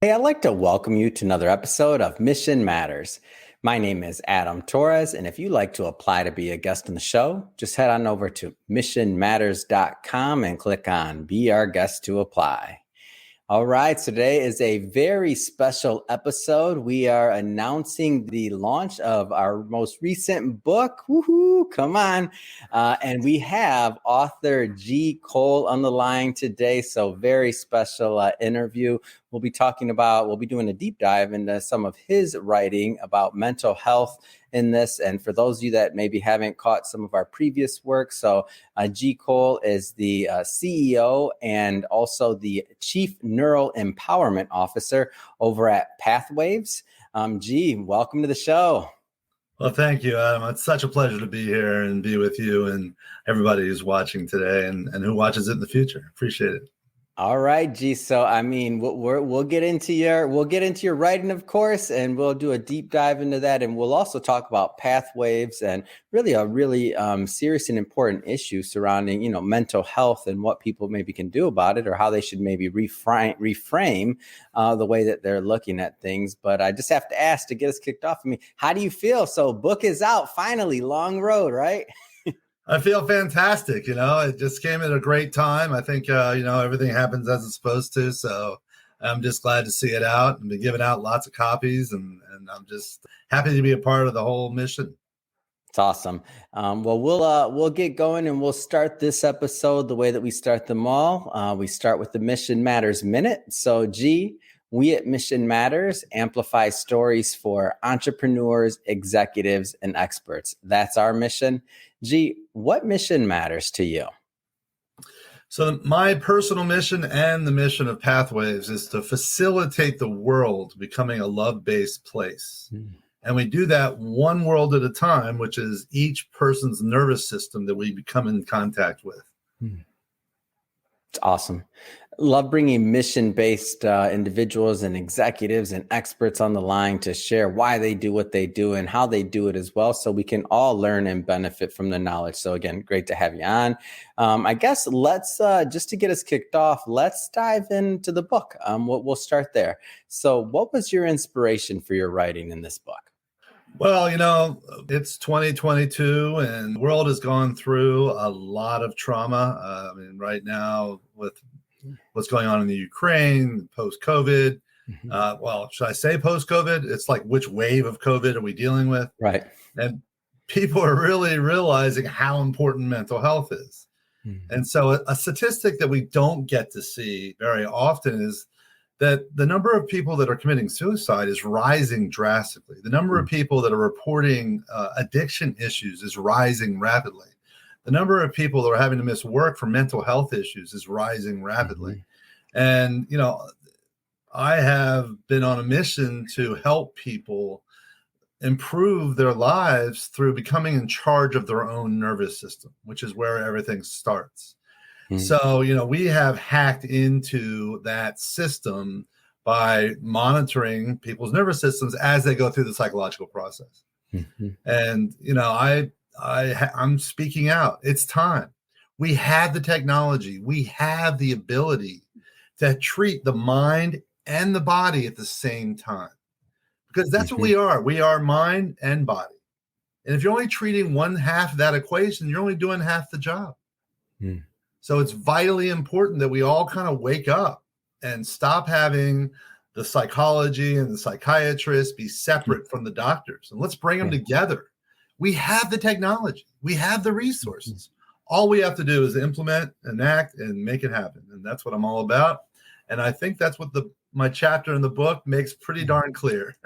Hey, I'd like to welcome you to another episode of Mission Matters. My name is Adam Torres, and if you'd like to apply to be a guest on the show, just head on over to missionmatters.com and click on Be Our Guest to apply. All right, so today is a very special episode. We are announcing the launch of our most recent book. Woohoo, come on. And we have author G. Cole on the line today. So very special interview. We'll be doing a deep dive into some of his writing about mental health in this. And for those of you that maybe haven't caught some of our previous work, so G. Cole is the CEO and also the Chief Neural Empowerment Officer over at Pathwaves. G, welcome to the show. Well, thank you, Adam. It's such a pleasure to be here and be with you and everybody who's watching today and who watches it in the future. Appreciate it. All right, G. So, I mean, we'll get into your writing, of course, and we'll do a deep dive into that, and we'll also talk about Pathwaves and really a serious and important issue surrounding mental health and what people maybe can do about it, or how they should maybe reframe the way that they're looking at things. But I just have to ask to get us kicked off. I mean, how do you feel? So, book is out finally. Long road, right? I feel fantastic. It just came at a great time. I think, everything happens as it's supposed to. So I'm just glad to see it out and been giving out lots of copies. And I'm just happy to be a part of the whole mission. It's awesome. Well, we'll get going and we'll start this episode the way that we start them all. We start with the Mission Matters Minute. So, G, we at Mission Matters amplify stories for entrepreneurs, executives, and experts. That's our mission. G, what mission matters to you? So my personal mission and the mission of Pathwaves is to facilitate the world becoming a love-based place. And we do that one world at a time, which is each person's nervous system that we become in contact with. It's awesome. Love bringing mission-based individuals and executives and experts on the line to share why they do what they do and how they do it as well, so we can all learn and benefit from the knowledge. So again, great to have you on. I guess let's, just to get us kicked off, let's dive into the book. We'll start there. So what was your inspiration for your writing in this book? Well, it's 2022 and the world has gone through a lot of trauma. Right now with what's going on in the Ukraine, post-COVID. Well, should I say post-COVID? It's like, which wave of COVID are we dealing with? Right. And people are really realizing how important mental health is. And so a statistic that we don't get to see very often is that the number of people that are committing suicide is rising drastically. The number of people that are reporting addiction issues is rising rapidly. The number of people that are having to miss work for mental health issues is rising rapidly. And, I have been on a mission to help people improve their lives through becoming in charge of their own nervous system, which is where everything starts. So, we have hacked into that system by monitoring people's nervous systems as they go through the psychological process. And, I'm speaking out. It's time. We have the technology. We have the ability to treat the mind and the body at the same time, because that's what we are. We are mind and body. And if you're only treating one half of that equation, you're only doing half the job. So it's vitally important that we all kind of wake up and stop having the psychology and the psychiatrists be separate from the doctors, and let's bring them together. We have the technology. We have the resources. All we have to do is implement, enact, and make it happen. And that's what I'm all about. And I think that's what my chapter in the book makes pretty darn clear.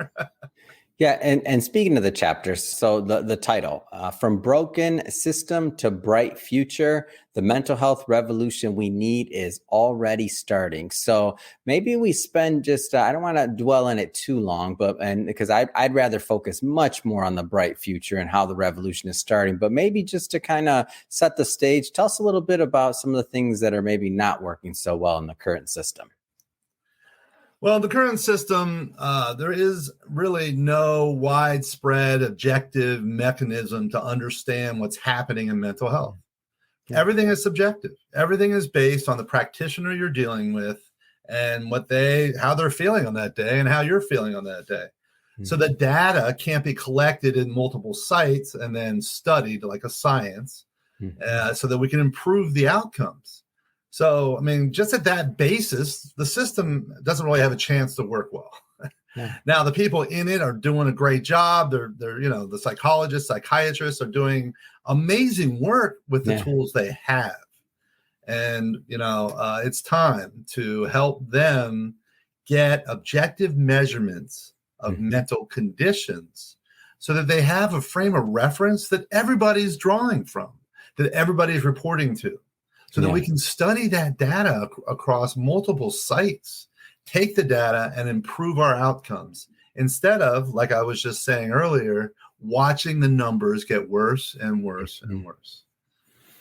Yeah, and speaking of the chapters, so the title, From Broken System to Bright Future, the mental health revolution we need is already starting. So maybe we spend just, I don't want to dwell on it too long, because I'd rather focus much more on the bright future and how the revolution is starting. But maybe just to kind of set the stage, tell us a little bit about some of the things that are maybe not working so well in the current system. Well, the current system, there is really no widespread objective mechanism to understand what's happening in mental health. Everything is subjective. Everything is based on the practitioner you're dealing with and how they're feeling on that day and how you're feeling on that day. So the data can't be collected in multiple sites and then studied like a science, so that we can improve the outcomes. So, I mean, just at that basis, the system doesn't really have a chance to work well. Yeah. Now, the people in it are doing a great job. They're the psychologists, psychiatrists are doing amazing work with the tools they have. And, it's time to help them get objective measurements of mental conditions so that they have a frame of reference that everybody's drawing from, that everybody's reporting to, so that we can study that data across multiple sites, take the data and improve our outcomes instead of, like I was just saying earlier, watching the numbers get worse and worse and worse.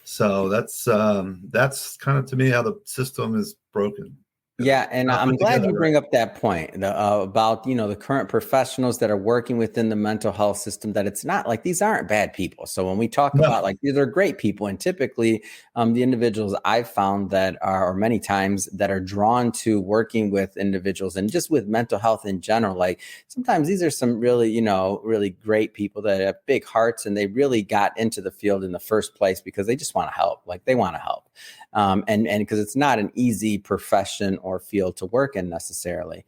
So that's kind of, to me, how the system is broken. Yeah, and I'm glad you bring up that point about, the current professionals that are working within the mental health system, that it's not like these aren't bad people. So when we talk about like, these are great people, and typically the individuals I've found that are, or many times, that are drawn to working with individuals and just with mental health in general, like sometimes these are some really, really great people that have big hearts, and they really got into the field in the first place because they just want to help. Like, they want to help. And because it's not an easy profession or field to work in necessarily.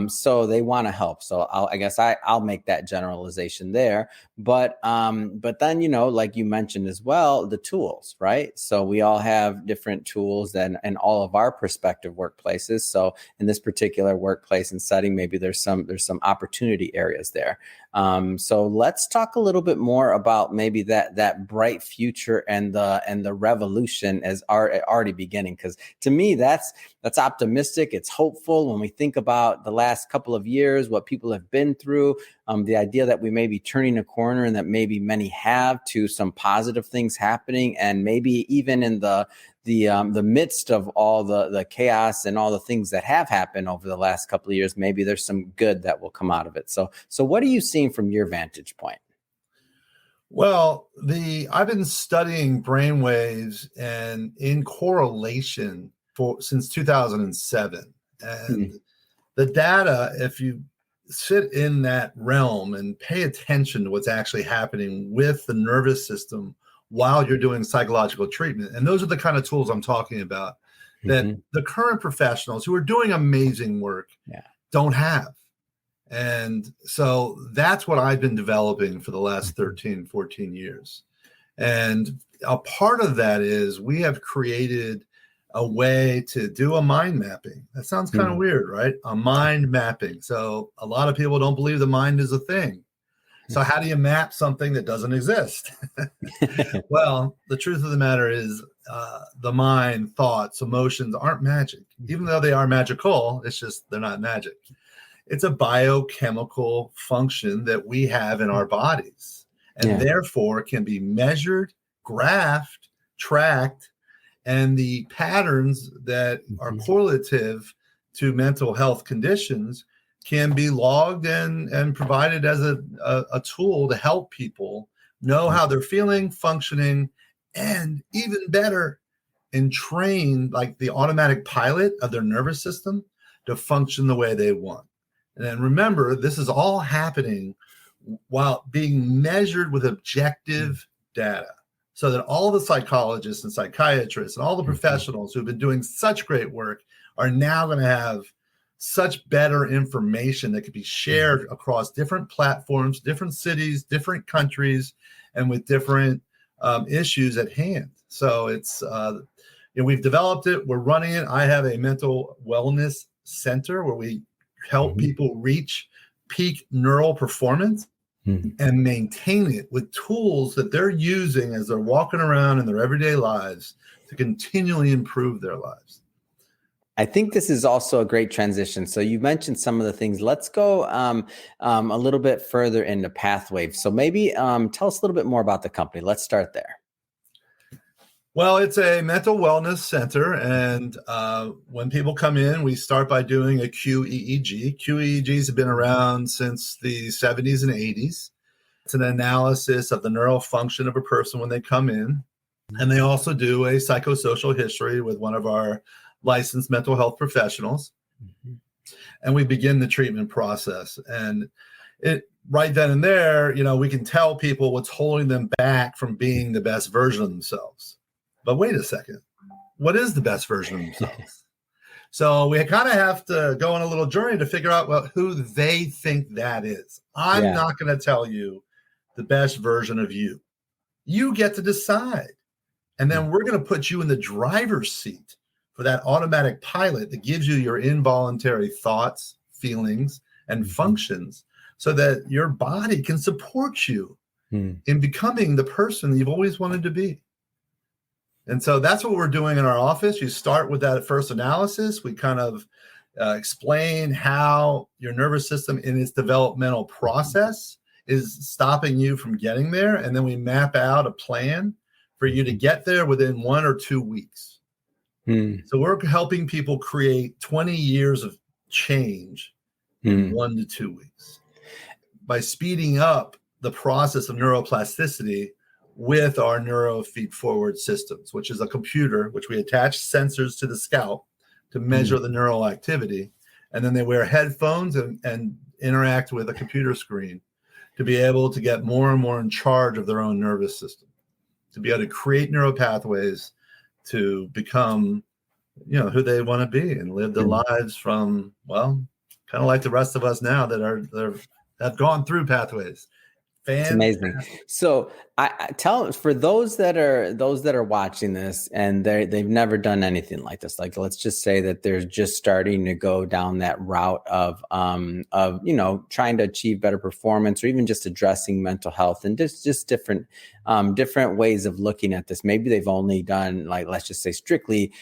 So they want to help. So I'll make that generalization there. But then, like you mentioned as well, the tools, right? So we all have different tools in all of our prospective workplaces. So in this particular workplace and setting, maybe there's some opportunity areas there. So let's talk a little bit more about maybe that bright future and the revolution as already beginning. Because to me, that's optimistic. It's hopeful when we think about the last couple of years, what people have been through, the idea that we may be turning a corner, and that maybe many have, to some positive things happening, and maybe even in the midst of all the chaos and all the things that have happened over the last couple of years, maybe there's some good that will come out of it. So what are you seeing from your vantage point? Well, I've been studying brainwaves and in correlation since 2007, and the data, if you sit in that realm and pay attention to what's actually happening with the nervous system while you're doing psychological treatment. And those are the kind of tools I'm talking about that the current professionals who are doing amazing work don't have. And so that's what I've been developing for the last 13, 14 years. And a part of that is we have created a way to do a mind mapping. That sounds kind of weird, right? A mind mapping. So a lot of people don't believe the mind is a thing. So how do you map something that doesn't exist? Well, the truth of the matter is the mind, thoughts, emotions aren't magic. Even though they are magical, it's just they're not magic. It's a biochemical function that we have in our bodies, and therefore can be measured, graphed, tracked, and the patterns that are correlative to mental health conditions can be logged and provided as a tool to help people know how they're feeling, functioning, and even better, and train like the automatic pilot of their nervous system to function the way they want. And then remember, this is all happening while being measured with objective data, so that all the psychologists and psychiatrists and all the professionals who've been doing such great work are now going to have such better information that could be shared across different platforms, different cities, different countries, and with different issues at hand. So it's, we've developed it. We're running it. I have a mental wellness center where we help people reach peak neural performance and maintain it with tools that they're using as they're walking around in their everyday lives to continually improve their lives. I think this is also a great transition. So you mentioned some of the things. Let's go a little bit further into Pathwave. So maybe tell us a little bit more about the company. Let's start there. Well, it's a mental wellness center, and when people come in, we start by doing a QEEG. QEEGs have been around since the 70s and 80s. It's an analysis of the neural function of a person when they come in, and they also do a psychosocial history with one of our licensed mental health professionals, and we begin the treatment process. And it right then and there, we can tell people what's holding them back from being the best version of themselves. But wait a second, what is the best version of themselves? So we kind of have to go on a little journey to figure out who they think that is. I'm not going to tell you the best version of you. You get to decide. And then we're going to put you in the driver's seat for that automatic pilot that gives you your involuntary thoughts, feelings, and functions so that your body can support you in becoming the person that you've always wanted to be. And so that's what we're doing in our office. You start with that first analysis. We kind of explain how your nervous system in its developmental process is stopping you from getting there. And then we map out a plan for you to get there within 1 or 2 weeks. So we're helping people create 20 years of change in 1 to 2 weeks by speeding up the process of neuroplasticity with our neurofeed forward systems, which is a computer, which we attach sensors to the scalp to measure the neural activity. And then they wear headphones and interact with a computer screen to be able to get more and more in charge of their own nervous system, to be able to create neural pathways to become, who they want to be and live their lives from, kind of like the rest of us now that have gone through pathways. It's amazing. So I tell for those that are watching this and they've never done anything like this. Like, let's just say that they're just starting to go down that route of trying to achieve better performance or even just addressing mental health and just different ways of looking at this. Maybe they've only done, like, let's just say strictly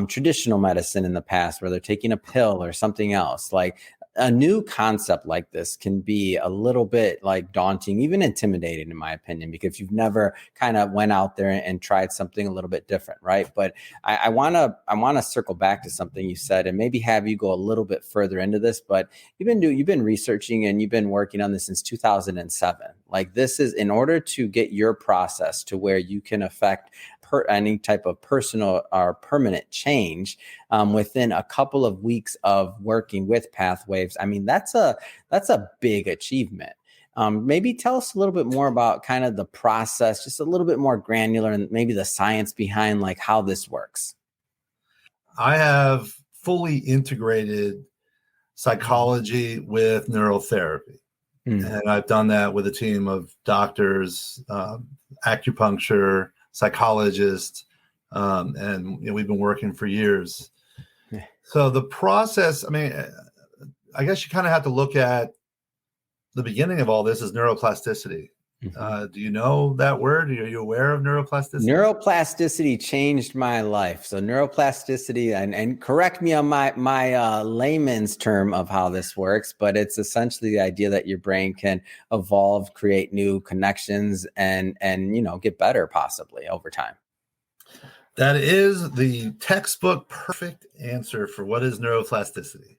traditional medicine in the past where they're taking a pill or something else. Like, a new concept like this can be a little bit like daunting, even intimidating, in my opinion, because you've never kind of went out there and tried something a little bit different, right? But I want to circle back to something you said and maybe have you go a little bit further into this. But you've been researching and you've been working on this since 2007. Like, this is in order to get your process to where you can affect any type of personal or permanent change within a couple of weeks of working with Pathwaves. I mean, that's a big achievement. Maybe tell us a little bit more about kind of the process, just a little bit more granular, and maybe the science behind like how this works. I have fully integrated psychology with neurotherapy. And I've done that with a team of doctors, acupuncture, psychologists, and we've been working for years. Yeah. So the process, I guess you kind of have to look at the beginning of all this is neuroplasticity. Do you know that word? Are you aware of neuroplasticity? Neuroplasticity changed my life. So neuroplasticity, and correct me on my layman's term of how this works, but it's essentially the idea that your brain can evolve, create new connections, and get better possibly over time. That is the textbook perfect answer for what is neuroplasticity.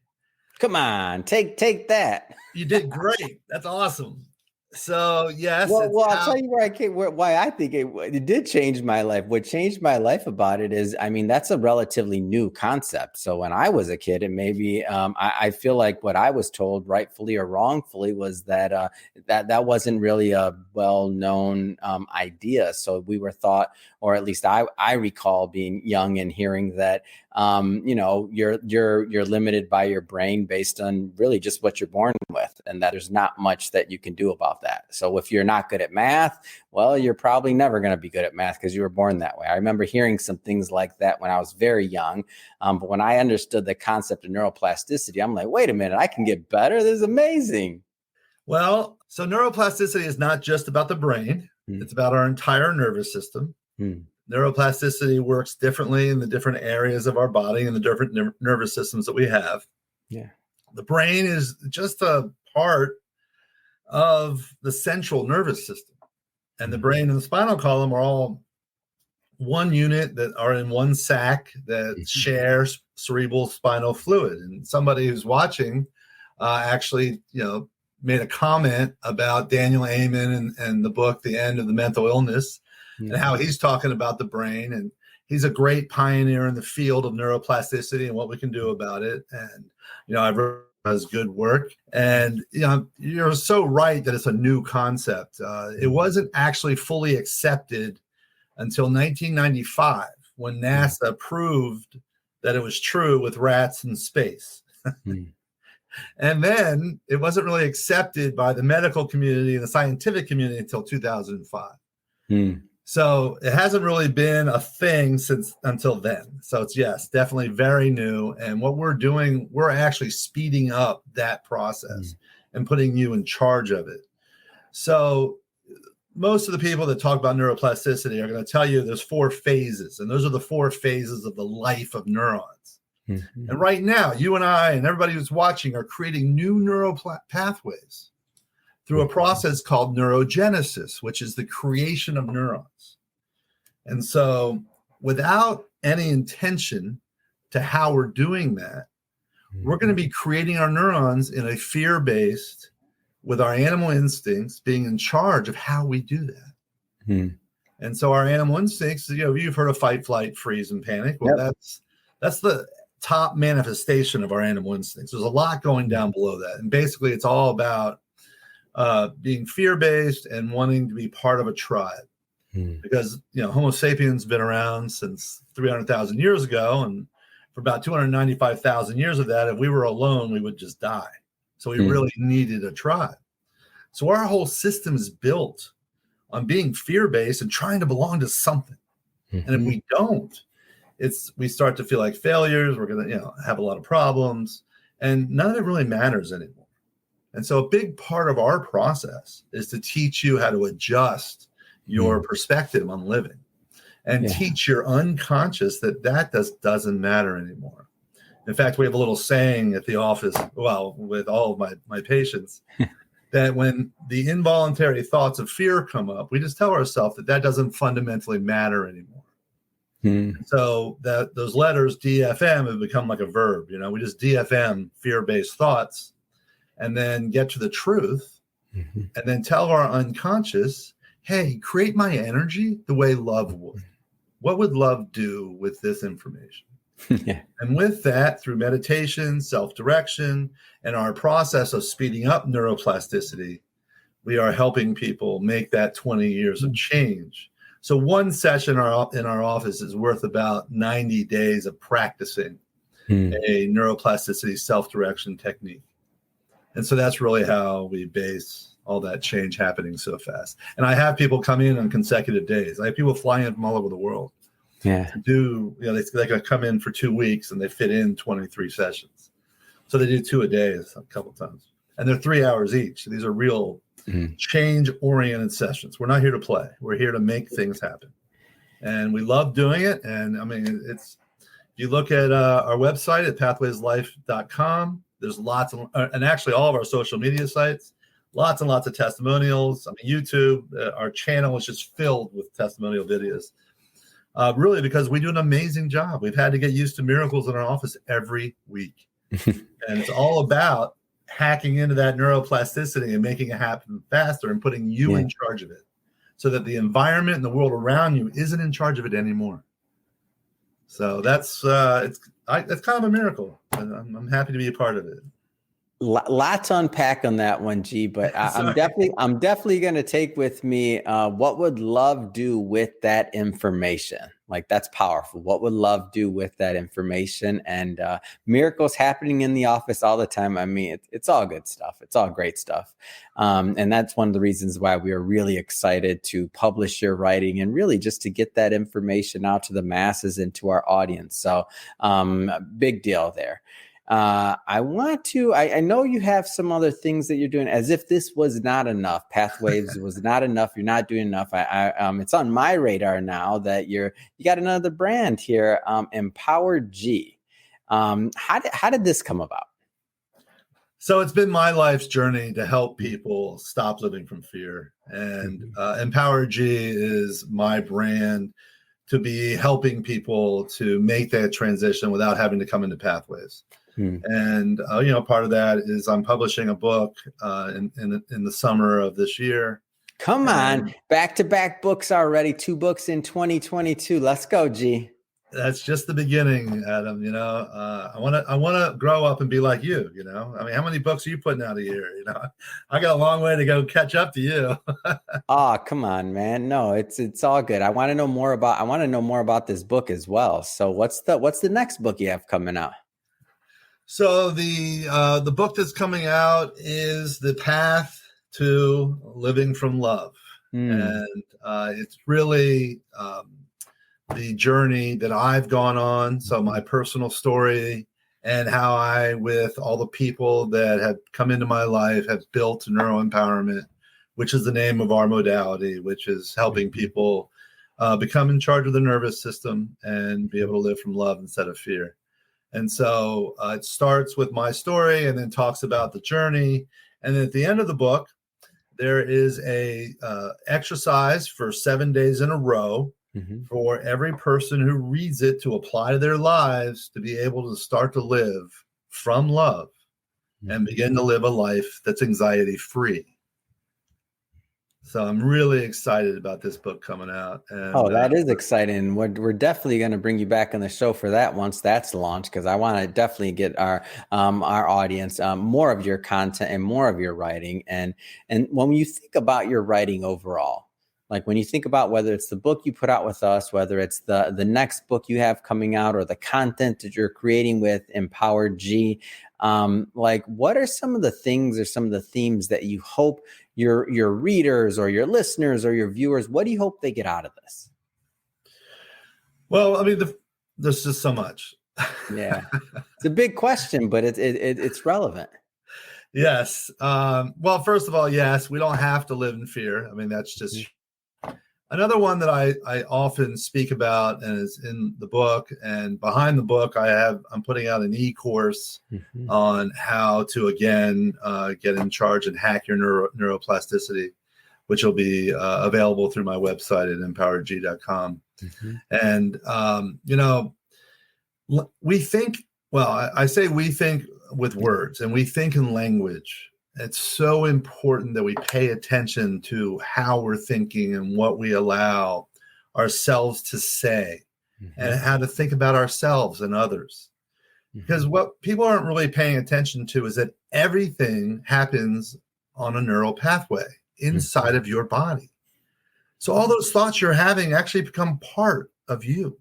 Come on, take that. You did great. That's awesome. So yes, well, I'll tell you why I think it did change my life. What changed my life about it is, that's a relatively new concept. So when I was a kid, and maybe I feel like what I was told, rightfully or wrongfully, was that that wasn't really a well-known idea. So we were taught, or at least I recall being young and hearing that you're limited by your brain based on really just what you're born with, and that there's not much that you can do about that. So if you're not good at math, well, you're probably never going to be good at math because you were born that way. I remember hearing some things like that when I was very young. But when I understood the concept of neuroplasticity, I'm like, wait a minute, I can get better. This is amazing. Well, so neuroplasticity is not just about the brain. It's about our entire nervous system. Neuroplasticity works differently in the different areas of our body and the different nervous systems that we have. Yeah. The brain is just a part of the central nervous system. And the brain and the spinal column are all one unit that are in one sac that shares cerebral spinal fluid. And somebody who's watching actually, made a comment about Daniel Amen and the book, The End of the Mental Illness, and how he's talking about the brain. And he's a great pioneer in the field of neuroplasticity and what we can do about it. And, I've read his good work. And, you're so right that it's a new concept. It wasn't actually fully accepted until 1995 when NASA proved that it was true with rats in space. And then it wasn't really accepted by the medical community and the scientific community until 2005. So it hasn't really been a thing until then. So it's, yes, definitely very new. And what we're doing, we're actually speeding up that process and putting you in charge of it. So most of the people that talk about neuroplasticity are going to tell you there's 4 phases, and those are the 4 phases of the life of neurons. And right now, you and I and everybody who's watching are creating new neural pathways through a process called neurogenesis, which is the creation of neurons. And so without any intention to how we're doing that, we're going to be creating our neurons in a fear-based, with our animal instincts being in charge of how we do that. And so our animal instincts, you've heard of fight, flight, freeze, and panic. Well, that's the top manifestation of our animal instincts. There's a lot going down below that. And basically it's all about being fear-based and wanting to be part of a tribe. Because, Homo sapiens been around since 300,000 years ago. And for about 295,000 years of that, if we were alone, we would just die. So we really needed a tribe. So our whole system is built on being fear-based and trying to belong to something. And if we don't, we start to feel like failures. We're going to, have a lot of problems, and none of it really matters anymore. And so a big part of our process is to teach you how to adjust your perspective on living and teach your unconscious that doesn't matter anymore. In fact, we have a little saying at the office, with all of my patients, that when the involuntary thoughts of fear come up, we just tell ourselves that doesn't fundamentally matter anymore. So that those letters DFM have become like a verb. We just DFM fear-based thoughts and then get to the truth and then tell our unconscious, hey, create my energy the way love would. What would love do with this information? And with that, through meditation, self-direction, and our process of speeding up neuroplasticity, we are helping people make that 20 years of change. So one session in our office is worth about 90 days of practicing a neuroplasticity self-direction technique. And so that's really how we base all that change happening so fast. And I have people come in on consecutive days. I have people fly in from all over the world. They come in for 2 weeks and they fit in 23 sessions. So they do 2 a day a couple times. And they're 3 hours each. These are real change-oriented sessions. We're not here to play. We're here to make things happen. And we love doing it. And if you look at our website at pathwayslife.com, there's lots of, and actually all of our social media sites, lots and lots of testimonials. YouTube, our channel is just filled with testimonial videos. Really, because we do an amazing job. We've had to get used to miracles in our office every week. And it's all about hacking into that neuroplasticity and making it happen faster and putting you in charge of it so that the environment and the world around you isn't in charge of it anymore. So that's kind of a miracle. And I'm happy to be a part of it. Lots to unpack on that one, G, but I'm definitely going to take with me, what would love do with that information? Like, that's powerful. What would love do with that information? And miracles happening in the office all the time. It's all good stuff. It's all great stuff. And that's one of the reasons why we are really excited to publish your writing and really just to get that information out to the masses and to our audience. So big deal there. I know you have some other things that you're doing, as if this was not enough. Pathways was not enough. You're not doing enough. It's on my radar now that you got another brand here, Empowered G. How did this come about? So it's been my life's journey to help people stop living from fear. And Empowered G is my brand to be helping people to make that transition without having to come into Pathways. And, part of that is I'm publishing a book in the summer of this year. Come on, back-to-back books already, 2 books in 2022. Let's go, G. That's just the beginning, Adam. I want to grow up and be like you. I mean, how many books are you putting out a year? I got a long way to go catch up to you. Oh, come on, man. No, it's all good. I want to know more about this book as well. So what's the next book you have coming out? So the book that's coming out is The Path to Living from Love. And it's really the journey that I've gone on. So my personal story and how I, with all the people that have come into my life, have built neuroempowerment, which is the name of our modality, which is helping people become in charge of the nervous system and be able to live from love instead of fear. And so it starts with my story and then talks about the journey. And then at the end of the book, there is a exercise for 7 days in a row for every person who reads it to apply to their lives to be able to start to live from love and begin to live a life that's anxiety free. So I'm really excited about this book coming out. And, that is exciting. We're definitely going to bring you back on the show for that once that's launched, because I want to definitely get our audience more of your content and more of your writing. And when you think about your writing overall, like when you think about whether it's the book you put out with us, whether it's the next book you have coming out, or the content that you're creating with Empowered G, like what are some of the things or some of the themes that you hope your readers or your listeners or your viewers, what do you hope they get out of this? Well, I mean, there's just so much. Yeah, it's a big question, but it's relevant. Yes. Well, first of all, yes, we don't have to live in fear. I mean, that's just another one that I often speak about, and is in the book. And behind the book, I'm putting out an e-course on how to, again, get in charge and hack your neuroplasticity, which will be available through my website at empoweredg.com. And, we think, I say we think with words, and we think in language. It's so important that we pay attention to how we're thinking and what we allow ourselves to say and how to think about ourselves and others. Because what people aren't really paying attention to is that everything happens on a neural pathway inside of your body. So all those thoughts you're having actually become part of you.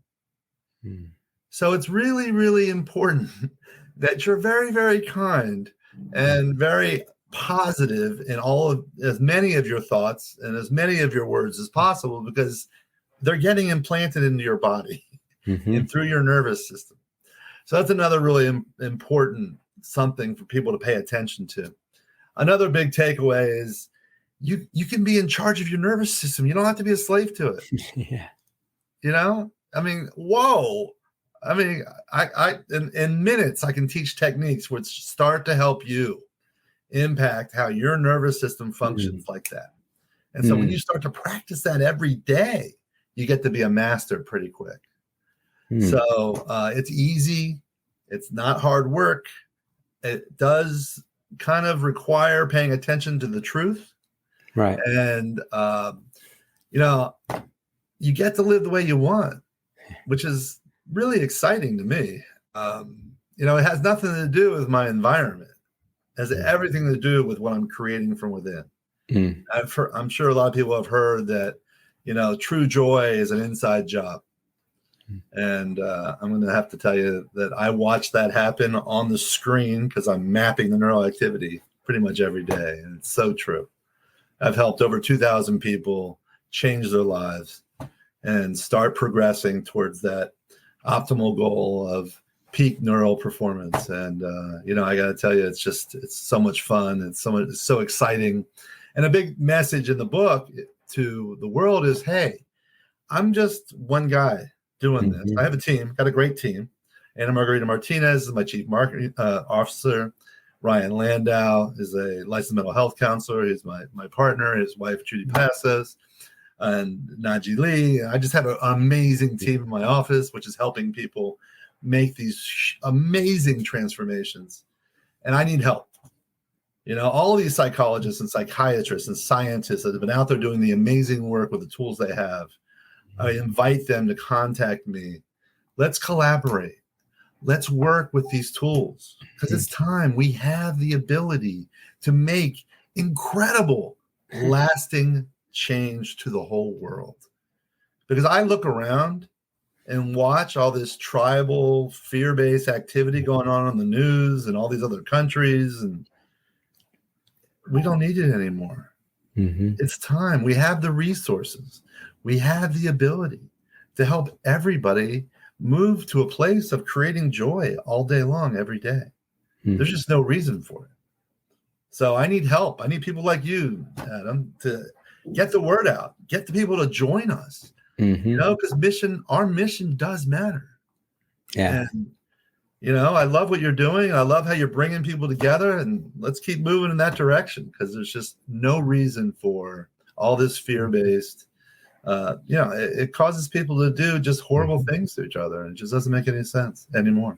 So it's really, really important that you're very, very kind and very positive in as many of your thoughts and as many of your words as possible, because they're getting implanted into your body and through your nervous system. So that's another really important something for people to pay attention to. Another big takeaway is you can be in charge of your nervous system. You don't have to be a slave to it. I mean, whoa. I mean, I in minutes I can teach techniques which start to help you impact how your nervous system functions like that. And so when you start to practice that every day, you get to be a master pretty quick. So it's easy. It's not hard work. It does kind of require paying attention to the truth. Right. And, you get to live the way you want, which is really exciting to me. It has nothing to do with my environment. Has everything to do with what I'm creating from within. I'm sure a lot of people have heard that, true joy is an inside job. And I'm going to have to tell you that I watch that happen on the screen because I'm mapping the neural activity pretty much every day. And it's so true. I've helped over 2,000 people change their lives and start progressing towards that optimal goal of peak neural performance. And I got to tell you, it's so much fun. It's so exciting. And a big message in the book to the world is, hey, I'm just one guy doing this. I have a team, got a great team. Ana Margarita Martinez is my chief marketing officer. Ryan Landau is a licensed mental health counselor. He's my partner. His wife, Judy Passes, and Naji Lee. I just have an amazing team in my office, which is helping people make these amazing transformations. And I need help. All of these psychologists and psychiatrists and scientists that have been out there doing the amazing work with the tools they have, I invite them to contact me. Let's collaborate. Let's work with these tools because it's time. We have the ability to make incredible, lasting change to the whole world. Because I look around and watch all this tribal, fear-based activity going on the news and all these other countries, and we don't need it anymore. It's time. We have the resources. We have the ability to help everybody move to a place of creating joy all day long, every day. There's just no reason for it. So I need help. I need people like you, Adam, to get the word out, get the people to join us, because our mission does matter. Yeah. And, I love what you're doing. I love how you're bringing people together, and let's keep moving in that direction because there's just no reason for all this fear-based. It causes people to do just horrible things to each other, and it just doesn't make any sense anymore.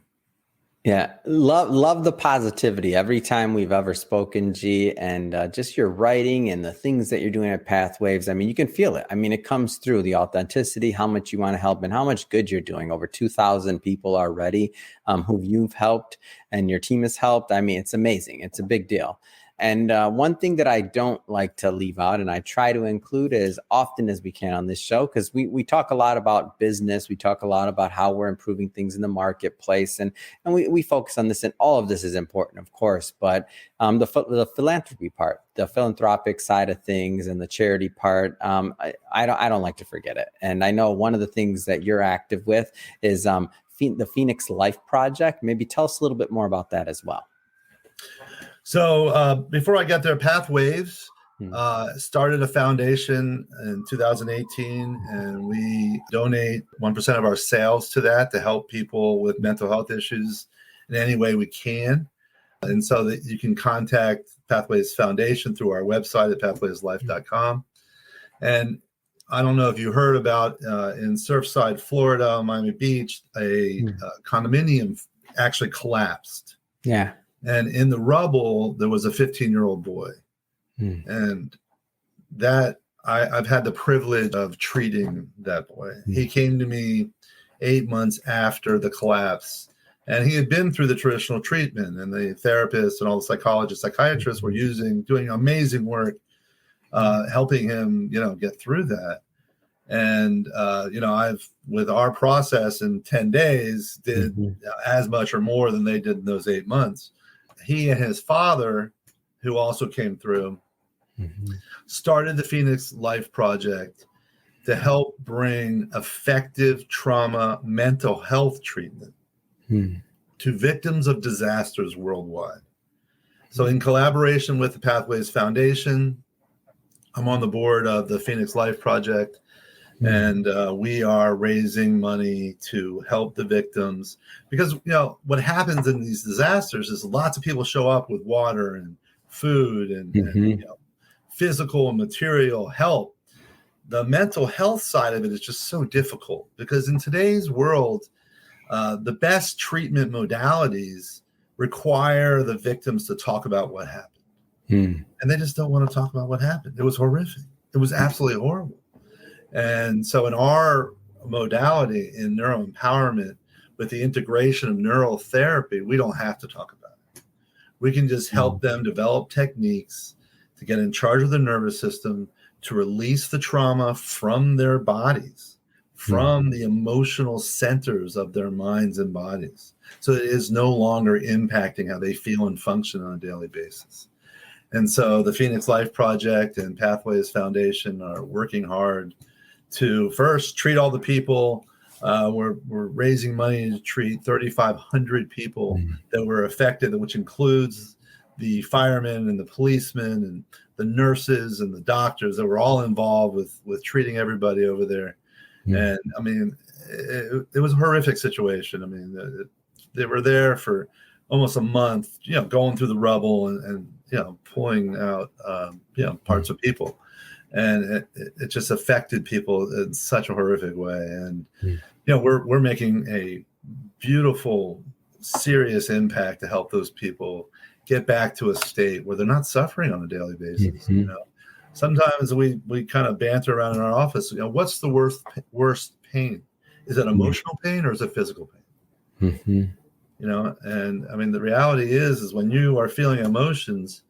Yeah. Love the positivity every time we've ever spoken, G, and just your writing and the things that you're doing at Pathwaves. I mean, you can feel it. I mean, it comes through the authenticity, how much you want to help and how much good you're doing. Over 2,000 people already who you've helped and your team has helped. I mean, it's amazing. It's a big deal. And one thing that I don't like to leave out, and I try to include as often as we can on this show, because we talk a lot about business. We talk a lot about how we're improving things in the marketplace. And we focus on this, and all of this is important, of course. But the philanthropy part, the philanthropic side of things and the charity part, I don't like to forget it. And I know one of the things that you're active with is the Phoenix Life Project. Maybe tell us a little bit more about that as well. So before I got there, Pathwaves started a foundation in 2018, and we donate 1% of our sales to that to help people with mental health issues in any way we can. And so that you can contact Pathwaves Foundation through our website at pathwaveslife.com. And I don't know if you heard about in Surfside, Florida, Miami Beach, a condominium actually collapsed. Yeah. And in the rubble, there was a 15-year-old boy. And that I've had the privilege of treating that boy. He came to me 8 months after the collapse, and he had been through the traditional treatment, and the therapists and all the psychologists, psychiatrists were doing amazing work, helping him, get through that. And, I've, with our process in 10 days, did as much or more than they did in those 8 months. He and his father, who also came through, started the Phoenix Life Project to help bring effective trauma mental health treatment to victims of disasters worldwide. So in collaboration with the Pathwaves Foundation, I'm on the board of the Phoenix Life Project. And we are raising money to help the victims because, what happens in these disasters is lots of people show up with water and food and physical and material help. The mental health side of it is just so difficult because in today's world, the best treatment modalities require the victims to talk about what happened. And they just don't want to talk about what happened. It was horrific. It was absolutely horrible. And so in our modality in neuroempowerment, with the integration of neural therapy, we don't have to talk about it. We can just help them develop techniques to get in charge of the nervous system, to release the trauma from their bodies, from the emotional centers of their minds and bodies. So it is no longer impacting how they feel and function on a daily basis. And so the Phoenix Life Project and Pathwaves Foundation are working hard to first treat all the people. We're raising money to treat 3,500 people that were affected, which includes the firemen and the policemen and the nurses and the doctors that were all involved with treating everybody over there. And I mean, it was a horrific situation. I mean, they were there for almost a month, going through the rubble and pulling out, parts of people. And it just affected people in such a horrific way. And, we're making a beautiful, serious impact to help those people get back to a state where they're not suffering on a daily basis. Sometimes we kind of banter around in our office, what's the worst pain? Is it emotional pain or is it physical pain? Mm-hmm. And I mean, the reality is when you are feeling emotions,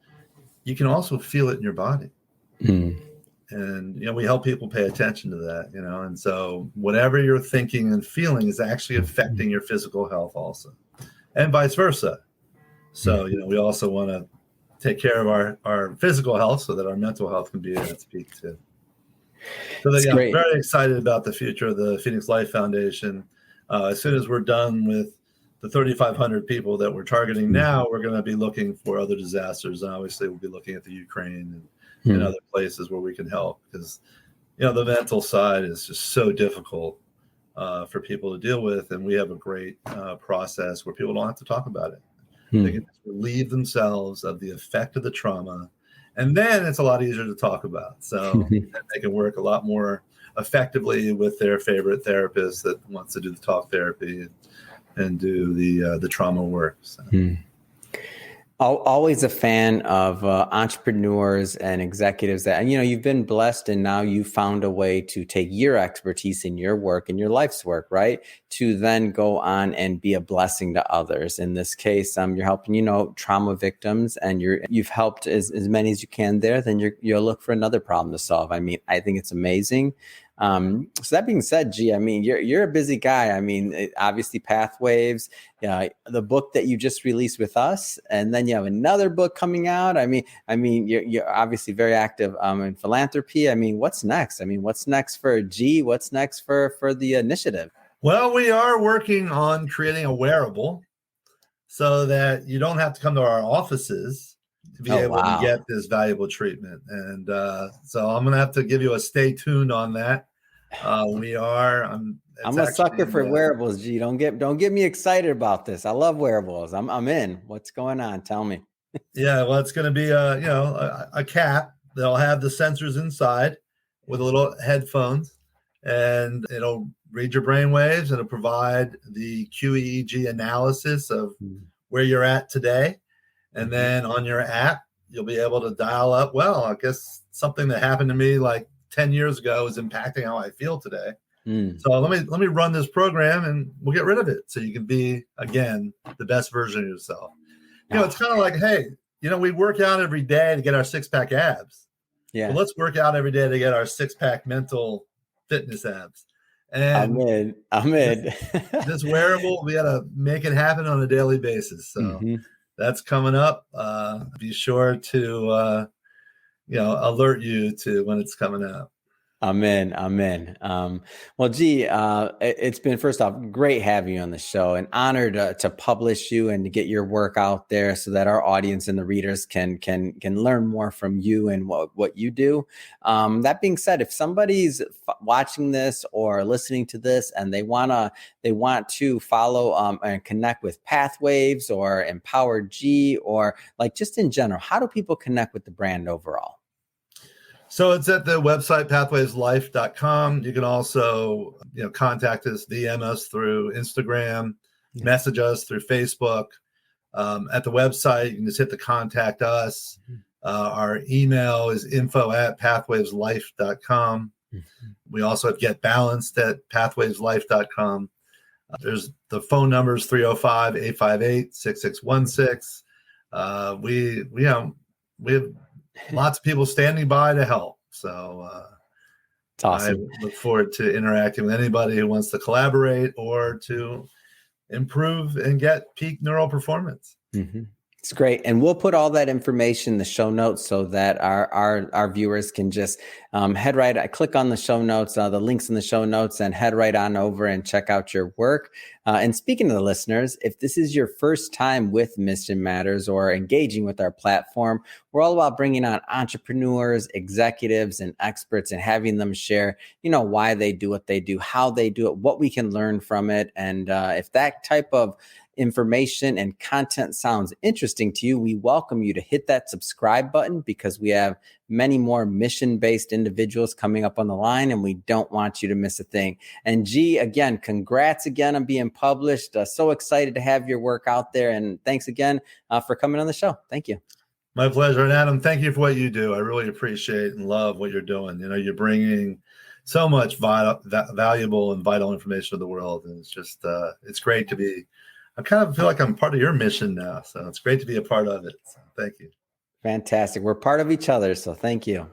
you can also feel it in your body. Mm. And, we help people pay attention to that, and so whatever you're thinking and feeling is actually affecting your physical health also, and vice versa. So, we also want to take care of our physical health so that our mental health can be at its peak too. So That's I'm great. very excited about the future of the Phoenix Life Foundation. As soon as we're done with the 3,500 people that we're targeting now, we're going to be looking for other disasters. And obviously, we'll be looking at the Ukraine and other places where we can help, because, the mental side is just so difficult for people to deal with. And we have a great process where people don't have to talk about it. They can just relieve themselves of the effect of the trauma. And then it's a lot easier to talk about. So they can work a lot more effectively with their favorite therapist that wants to do the talk therapy and do the trauma work. So. Always a fan of entrepreneurs and executives that, you've been blessed and now you found a way to take your expertise in your work and your life's work, right? To then go on and be a blessing to others. In this case, you're helping, trauma victims, and you've helped as many as you can there. Then you'll look for another problem to solve. I mean, I think it's amazing. So that being said, G, I mean, you're a busy guy. I mean, obviously Pathwaves, the book that you just released with us, and then you have another book coming out. I mean, you're obviously very active in philanthropy. I mean, what's next? I mean, what's next for G? What's next for the initiative? Well, we are working on creating a wearable so that you don't have to come to our offices to be able to get this valuable treatment. And so I'm going to have to give you a stay tuned on that. I'm a sucker for wearables, G. Don't get me excited about this. I love wearables. I'm in. What's going on? Tell me. Yeah, well, it's going to be a cap that'll have the sensors inside with a little headphones, and it'll read your brain waves, and it'll provide the QEEG analysis of where you're at today. And then on your app, you'll be able to dial up, well, I guess something that happened to me like 10 years ago is impacting how I feel today. So let me run this program and we'll get rid of it so you can be, again, the best version of yourself. It's kind of like, hey, we work out every day to get our 6-pack abs. Yeah. Well, let's work out every day to get our 6-pack mental fitness abs. And I'm in. This wearable, we got to make it happen on a daily basis. So that's coming up. Be sure to alert you to when it's coming out. I'm in. Well, G, it's been, first off, great having you on the show, an honor to publish you and to get your work out there so that our audience and the readers can learn more from you and what you do. That being said, if somebody's watching this or listening to this and they want to follow and connect with Pathwaves or Empower G, or like just in general, how do people connect with the brand overall? So it's at the website, pathwaveslife.com. You can also, contact us, DM us through Instagram, message us through Facebook. At the website, you can just hit the contact us. Our email is info@pathwaveslife.com. We also have Get Balanced at pathwaveslife.com. There's the phone numbers 305-858-6616. We have lots of people standing by to help. So it's awesome. I look forward to interacting with anybody who wants to collaborate or to improve and get peak neural performance. It's great. And we'll put all that information in the show notes so that our viewers can just click on the show notes, the links in the show notes, and head right on over and check out your work. And speaking to the listeners, if this is your first time with Mission Matters or engaging with our platform, we're all about bringing on entrepreneurs, executives, and experts and having them share, why they do what they do, how they do it, what we can learn from it. And if that type of information and content sounds interesting to you, we welcome you to hit that subscribe button, because we have many more mission-based individuals coming up on the line, and we don't want you to miss a thing. And G, again, congrats again on being published. So excited to have your work out there. And thanks again for coming on the show. Thank you. My pleasure. And Adam, thank you for what you do. I really appreciate and love what you're doing. You're bringing so much valuable and vital information to the world. And it's just, it's great to be, I kind of feel like I'm part of your mission now. So it's great to be a part of it. So thank you. Fantastic. We're part of each other. So thank you.